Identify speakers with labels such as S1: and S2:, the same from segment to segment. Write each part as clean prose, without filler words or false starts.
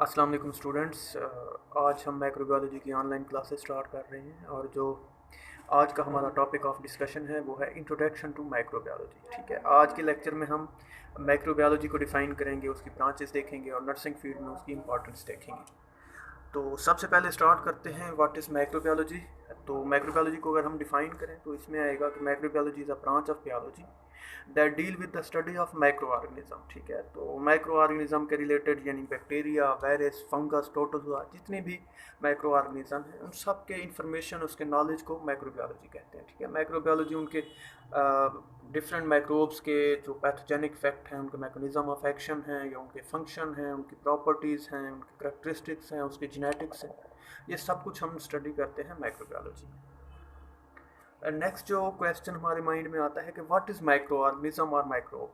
S1: अस्सलाम वालेकुम स्टूडेंट्स। आज हम माइक्रोबायोलॉजी की ऑनलाइन क्लासेस स्टार्ट कर रहे हैं और जो आज का हमारा टॉपिक ऑफ डिस्कशन है वो है इंट्रोडक्शन टू माइक्रोबायोलॉजी। ठीक है, आज के लेक्चर में हम माइक्रोबायोलॉजी को डिफ़ाइन करेंगे, उसकी ब्रांचेस देखेंगे और नर्सिंग फील्ड में उसकी इंपॉर्टेंस देखेंगे। तो सबसे पहले स्टार्ट करते हैं व्हाट इज़ माइक्रोबायोलॉजी। तो माइक्रोबायोलॉजी को अगर हम डिफ़ाइन करें तो इसमें आएगा कि microbiology is a branch of biology that deal with the study of micro organism. ठीक है, तो माइक्रो ऑर्गेनिज्म के रिलेटेड यानी बैक्टीरिया, वायरस, फंगस, प्रोटोजोआ, जितने भी माइक्रो ऑर्गेनिज्म हैं उन सब के इंफॉर्मेशन, उसके नॉलेज को माइक्रोबायोलॉजी कहते हैं। ठीक है, माइक्रोबायोलॉजी उनके डिफरेंट माइक्रोब्स के जो पैथोजेनिक इफेक्ट हैं, उनके मैकेनिज्म ऑफ एक्शन हैं या उनके फंक्शन हैं, उनकी प्रॉपर्टीज़ हैं, उनकी करेक्टरिस्टिक्स हैं, उसके जेनेटिक्स हैं, ये सब कुछ हम स्टडी करते हैं माइक्रोबायोलॉजी में। नेक्स्ट जो क्वेश्चन हमारे माइंड में आता है कि व्हाट इज़ माइक्रो ऑर्गेनिज्म और माइक्रोब।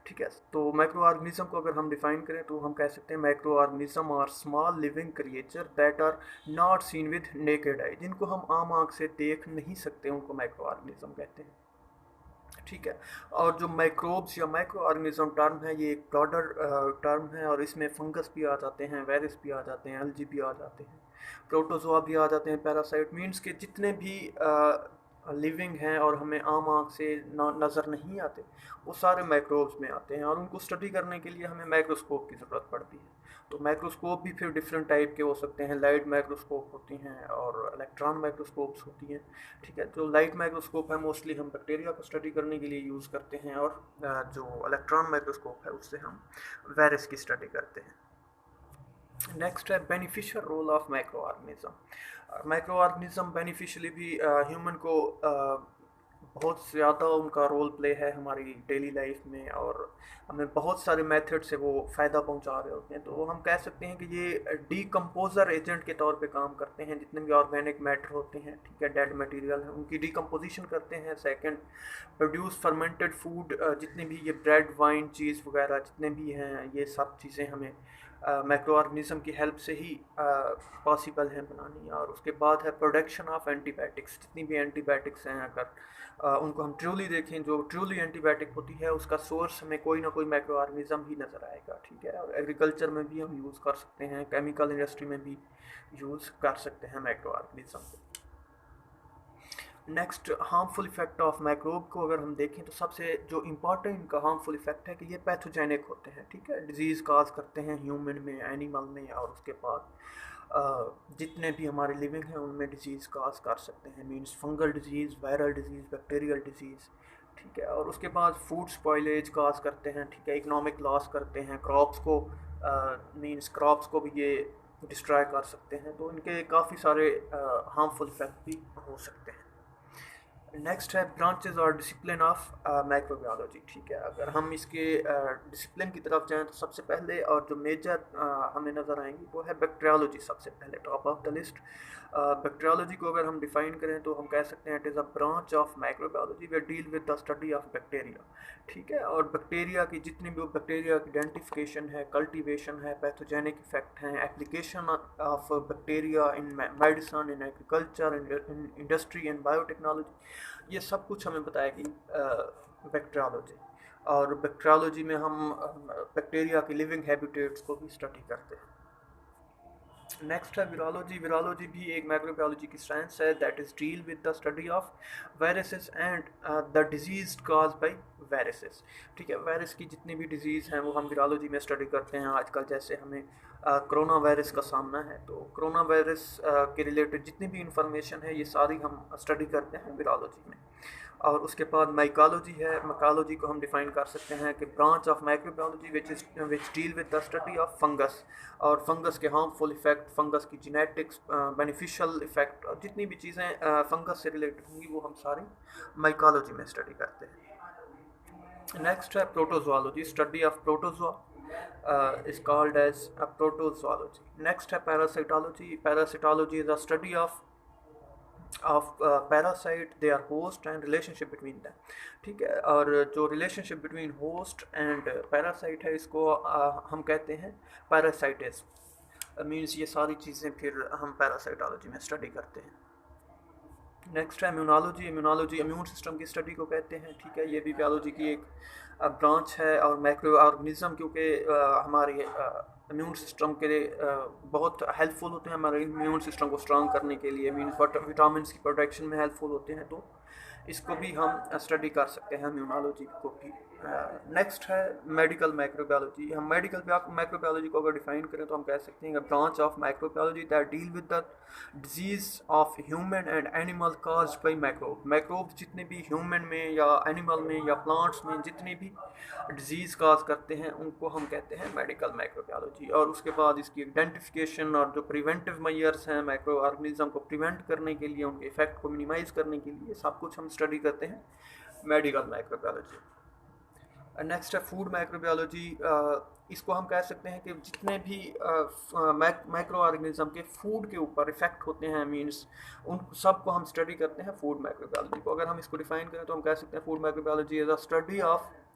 S1: ठीक है, तो माइक्रो ऑर्गेनिज्म को अगर हम डिफाइन करें तो हम कह सकते हैं microorganism are small living creature that are not seen with naked eye, जिनको हम आम आँख से देख नहीं सकते, उनको माइक्रो ऑर्गेनिज्म कहते हैं। ठीक है, और जो माइक्रोब्स या माइक्रो ऑर्गेनिज्म टर्म है ये एक ब्रॉडर टर्म है और इसमें फंगस भी आ जाते हैं, वायरस भी आ जाते हैं, एलजी भी आ जाते हैं, प्रोटोजोआ भी आ जाते हैं, पैरासाइट, मीन्स के जितने भी लिविंग हैं और हमें आम आँख से नज़र नहीं आते वो सारे माइक्रोब्स में आते हैं और उनको स्टडी करने के लिए हमें माइक्रोस्कोप की ज़रूरत पड़ती है। तो माइक्रोस्कोप भी फिर डिफरेंट टाइप के हो सकते हैं, लाइट माइक्रोस्कोप होती हैं और इलेक्ट्रॉन माइक्रोस्कोप्स होती हैं। ठीक है, जो लाइट माइक्रोस्कोप है मोस्टली हम बैक्टीरिया को स्टडी करने के लिए यूज़ करते हैं और जो इलेक्ट्रॉन माइक्रोस्कोप है उससे हम वायरस की स्टडी करते हैं। नेक्स्ट है beneficial role of microorganism. Microorganism beneficially भी ह्यूमन को बहुत ज़्यादा उनका रोल प्ले है हमारी डेली लाइफ में और हमें बहुत सारे मेथड से वो फ़ायदा पहुंचा रहे होते हैं। तो हम कह सकते हैं कि ये डीकम्पोज़र एजेंट के तौर पे काम करते हैं। जितने भी ऑर्गेनिक मैटर होते हैं, ठीक है, डेड मटेरियल है, उनकी डीकम्पोजिशन करते हैं। सेकंड, प्रोड्यूस फर्मेंटेड फूड, जितने भी ये ब्रेड, वाइन, चीज़ वगैरह जितने भी हैं, ये सब चीज़ें हमें माइक्रो ऑर्गेनिज्म की हेल्प से ही पॉसिबल है बनानी। और उसके बाद है प्रोडक्शन ऑफ एंटीबायोटिक्स। जितनी भी एंटीबायोटिक्स हैं अगर उनको हम ट्रूली देखें, जो ट्रूली एंटीबायोटिक होती है उसका सोर्स हमें कोई ना कोई माइक्रो ऑर्गेनिज्म ही नज़र आएगा। ठीक है, और एग्रीकल्चर में भी हम यूज़ कर सकते हैं, केमिकल इंडस्ट्री में भी यूज़ कर सकते हैं माइक्रो ऑर्गेनिज्म को। Next, harmful effect of microbe को अगर हम देखें तो सबसे जो इम्पॉर्टेंट इनका हार्मफुल इफेक्ट है कि ये पैथोजेनिक होते हैं। ठीक है, डिजीज़ काज करते हैं ह्यूमन में, एनिमल में, और उसके बाद जितने भी हमारे लिविंग हैं उनमें डिजीज़ काज कर सकते हैं, means fungal disease, viral disease, bacterial disease. ठीक है, और उसके बाद फूड स्पॉइलेज काज करते हैं। ठीक है, इकोनॉमिक लॉस करते हैं, क्रॉप्स को मींस क्रॉप्स को भी ये डिस्ट्रॉय कर सकते हैं। तो इनके काफ़ी सारे हार्मफुल इफेक्ट भी हो सकते हैं। नेक्स्ट है ब्रांचेज और डिसिप्लिन ऑफ माइक्रोबायोलॉजी। ठीक है, अगर हम इसके डिसिप्लिन की तरफ जाएं तो सबसे पहले और जो मेजर हमें नज़र आएंगी वो है बैक्टीरियोलॉजी, सबसे पहले top of the list. Bacteriology को अगर हम डिफाइन करें तो हम कह सकते हैं it is a branch of microbiology way deal with the study of bacteria. ठीक है, और बैक्टीरिया की जितनी भी बैक्टीरिया की आइडेंटिफिकेशन है, कल्टीवेशन है, पैथोजेनिक इफेक्ट हैं, application of bacteria in medicine, in agriculture, in industry, in biotechnology, ये सब कुछ हमें बताएगी बैक्टीरियोलॉजी। और बैक्टीरियोलॉजी में हम बैक्टीरिया की लिविंग हैबिटेट्स को भी स्टडी करते हैं। नेक्स्ट है विरोलॉजी। विरोलॉजी भी एक माइक्रोबायोलॉजी की साइंस है that is deal with the study of viruses and the disease cause by viruses. ठीक है, वायरस की जितनी भी डिजीज़ हैं वो हम विरोलॉजी में स्टडी करते हैं। आजकल जैसे हमें कोरोना वायरस का सामना है तो कोरोना वायरस के रिलेटेड जितनी भी इंफॉर्मेशन है ये सारी हम स्टडी करते हैं विरोलॉजी में। और उसके बाद माइकोलॉजी है। माइकोलॉजी को हम डिफाइन कर सकते हैं कि branch of microbiology which deal with the study of fungus, और फंगस के हार्मफुल इफेक्ट, फंगस की जेनेटिक्स, बेनिफिशियल इफेक्ट, और जितनी भी चीज़ें फंगस से रिलेटेड होंगी वो हम सारी माइकोलॉजी में स्टडी करते हैं। नेक्स्ट है protozoology, study of protozoa is called as protozoology. Next है parasitology. Parasitology is a study of parasite, they are host and relationship between them. ठीक है, और जो relationship between host and parasite है इसको हम कहते हैं पैरासाइटिज्म। मीन्स ये सारी चीज़ें फिर हम पैरासाइटोलॉजी में स्टडी करते हैं। नेक्स्ट है इम्यूनोलॉजी। इम्यूनोलॉजी इम्यून सिस्टम की स्टडी को कहते हैं। ठीक है, ये भी बायोलॉजी की एक ब्रांच है। और माइक्रो ऑर्गेनिज्म क्योंकि हमारी इम्यून सिस्टम के बहुत हेल्पफुल होते हैं हमारे इम्यून सिस्टम को स्ट्रांग करने के लिए, मीन विटामिन की प्रोडक्शन में हेल्पफुल होते हैं। तो इसको भी हम स्टडी कर सकते हैं, इम्यूनोलॉजी को भी। नेक्स्ट है मेडिकल माइक्रोबायोलॉजी। हम मेडिकल माइक्रोबायोलॉजी को अगर डिफाइन करें तो हम कह सकते हैं branch of microbiology that deal with the disease of human and animal caused by microbe जितने भी ह्यूमन में या एनिमल में या प्लांट्स में जितने भी डिजीज़ काज करते हैं उनको हम कहते हैं मेडिकल माइक्रोबायोलॉजी। और उसके बाद इसकी आइडेंटिफिकेशन और जो प्रिवेंटिव मेजर्स हैं माइक्रो ऑर्गेनिज्म को प्रिवेंट करने के लिए, उनके इफेक्ट को मिनिमाइज करने के लिए, सब कुछ हम स्टडी करते हैं मेडिकल माइक्रोबायोलॉजी। नेक्स्ट है फूड माइक्रोबायोलॉजी। इसको हम कह सकते हैं कि जितने भी माइक्रो ऑर्गेनिज्म के फूड के ऊपर इफेक्ट होते हैं, मींस उन सब को हम स्टडी करते हैं फूड माइक्रोबायोलॉजी को। अगर हम इसको डिफाइन करें तो हम कह सकते हैं food microbiology is a study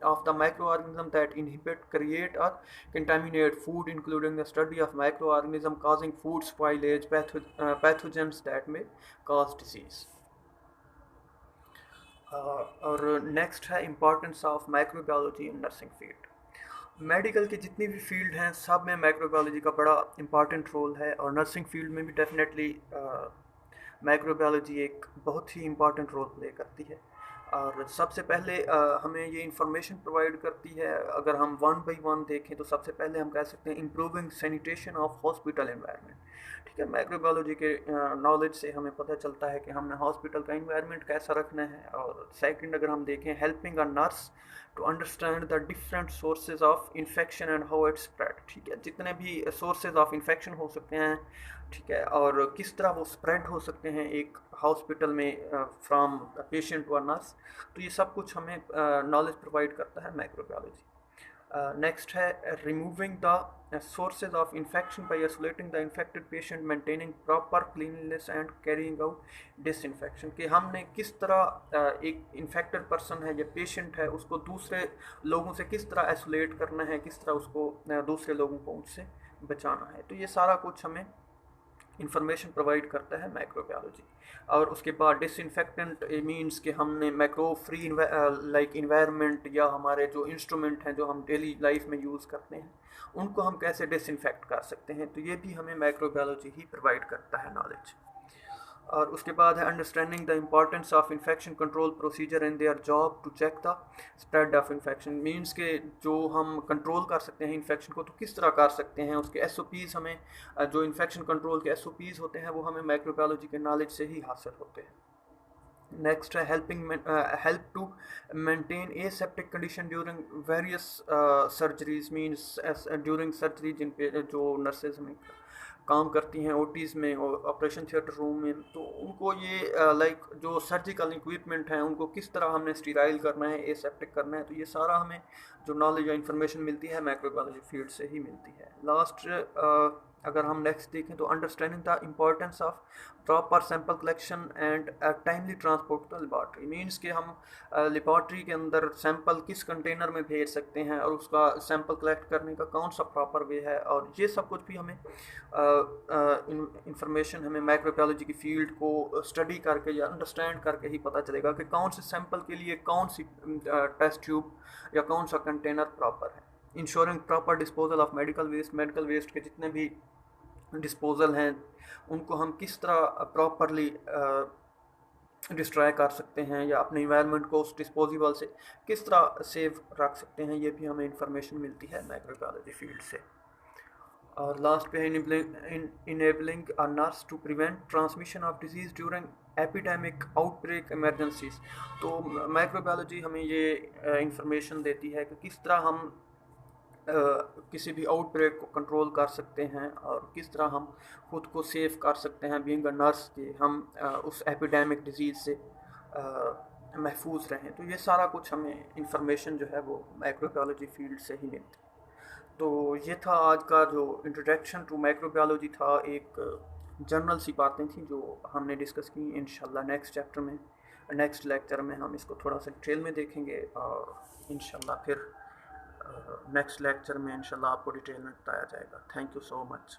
S1: of the microorganism that inhibit, create or contaminate food, including the study of microorganism causing food spoilage, pathogens that may cause disease. और नेक्स्ट है importance of microbiology in nursing field. Medical की जितनी भी field हैं सब में microbiology का बड़ा इंपॉर्टेंट रोल है, और नर्सिंग फील्ड में भी डेफिनेटली माइक्रोबायोलॉजी एक बहुत ही इम्पॉर्टेंट रोल प्ले करती है। और सबसे पहले हमें ये इंफॉर्मेशन प्रोवाइड करती है। अगर हम वन बाई वन देखें तो सबसे पहले हम कह सकते हैं improving sanitation of hospital environment. ठीक है, माइक्रोबायोलॉजी के नॉलेज से हमें पता चलता है कि हमने हॉस्पिटल का एनवायरनमेंट कैसा रखना है। और सेकंड अगर हम देखें helping a nurse to understand the different sources of infection and how it spread. ठीक है, जितने भी सोर्सेज ऑफ इन्फेक्शन हो सकते हैं, ठीक है, और किस तरह वो स्प्रेड हो सकते हैं एक हॉस्पिटल में from patient to a nurse, तो ये सब कुछ हमें नॉलेज प्रोवाइड करता है माइक्रोबायोलॉजी। नेक्स्ट है removing the sources of infection by isolating the infected patient, maintaining proper cleanliness and carrying out disinfection. कि हमने किस तरह एक इन्फेक्टेड पर्सन है या पेशेंट है उसको दूसरे लोगों से किस तरह आइसोलेट करना है, किस तरह उसको दूसरे लोगों को उससे बचाना है। तो ये सारा कुछ हमें इंफॉर्मेशन प्रोवाइड करता है माइक्रोबायोलॉजी। और उसके बाद डिसइंफेक्टेंट मींस कि हमने माइक्रो फ्री लाइक इन्वायरमेंट या हमारे जो इंस्ट्रूमेंट हैं जो हम डेली लाइफ में यूज़ करते हैं उनको हम कैसे डिसइंफेक्ट कर सकते हैं, तो ये भी हमें माइक्रोबायोलॉजी ही प्रोवाइड करता है नॉलेज। और उसके बाद है understanding the importance of infection control procedure in their job to check the spread of infection. Means के जो हम कंट्रोल कर सकते हैं इन्फेक्शन को तो किस तरह कर सकते हैं, उसके SOPs हमें जो इन्फेक्शन कंट्रोल के SOPs होते हैं वो हमें माइक्रोबायोलॉजी के नॉलेज से ही हासिल होते हैं। नेक्स्ट है help to maintain aseptic condition during various surgeries. Means during surgery जिन पे जो नर्सेज हमें काम करती हैं OTs में और ऑपरेशन थिएटर रूम में, तो उनको ये लाइक जो सर्जिकल इक्विपमेंट हैं उनको किस तरह हमने स्टीराइल करना है, एसेप्टिक करना है, तो ये सारा हमें जो नॉलेज या इन्फॉर्मेशन मिलती है माइक्रोबायोलॉजी फील्ड से ही मिलती है। लास्ट अगर हम नेक्स्ट देखें तो understanding the importance of proper sample collection and timely transport to laboratory. Means कि हम लेबॉर्ट्री के अंदर सैंपल किस कंटेनर में भेज सकते हैं और उसका सैंपल कलेक्ट करने का कौन सा प्रॉपर वे है, और ये सब कुछ भी हमें इंफॉर्मेशन हमें माइक्रोबायोलॉजी की फील्ड को स्टडी करके या अंडरस्टैंड करके ही पता चलेगा कि कौन से सैंपल के लिए कौन सी टेस्ट ट्यूब या कौन सा कंटेनर प्रॉपर है। Ensuring proper disposal of medical waste के जितने भी डिस्पोजल हैं उनको हम किस तरह प्रॉपरली डिस्ट्रॉय कर सकते हैं या अपने इन्वायरमेंट को उस डिस्पोजेबल से किस तरह सेव रख सकते हैं, ये भी हमें इंफॉर्मेशन मिलती है माइक्रोबायोलॉजी फील्ड से। और लास्ट पे enabling a nurse to prevent transmission of disease during epidemic outbreak emergencies. तो माइक्रोबायोलॉजी हमें ये इंफॉर्मेशन देती है कि किस तरह हम किसी भी आउटब्रेक को कंट्रोल कर सकते हैं और किस तरह हम खुद को सेफ कर सकते हैं बीइंग अ नर्स कि हम उस एपिडेमिक डिजीज़ से महफूज रहें। तो ये सारा कुछ हमें इंफॉर्मेशन जो है वो माइक्रोबायोलॉजी फील्ड से ही मिलती है। तो ये था आज का जो इंट्रोडक्शन टू माइक्रोबायोलॉजी था, एक जनरल सी बातें थी जो हमने डिस्कस की। इंशाल्लाह नेक्स्ट लेक्चर में हम इसको थोड़ा सा डिटेल में देखेंगे और इंशाल्लाह फिर नेक्स्ट लेक्चर में इंशाल्लाह आपको डिटेल में बताया जाएगा। Thank you so much.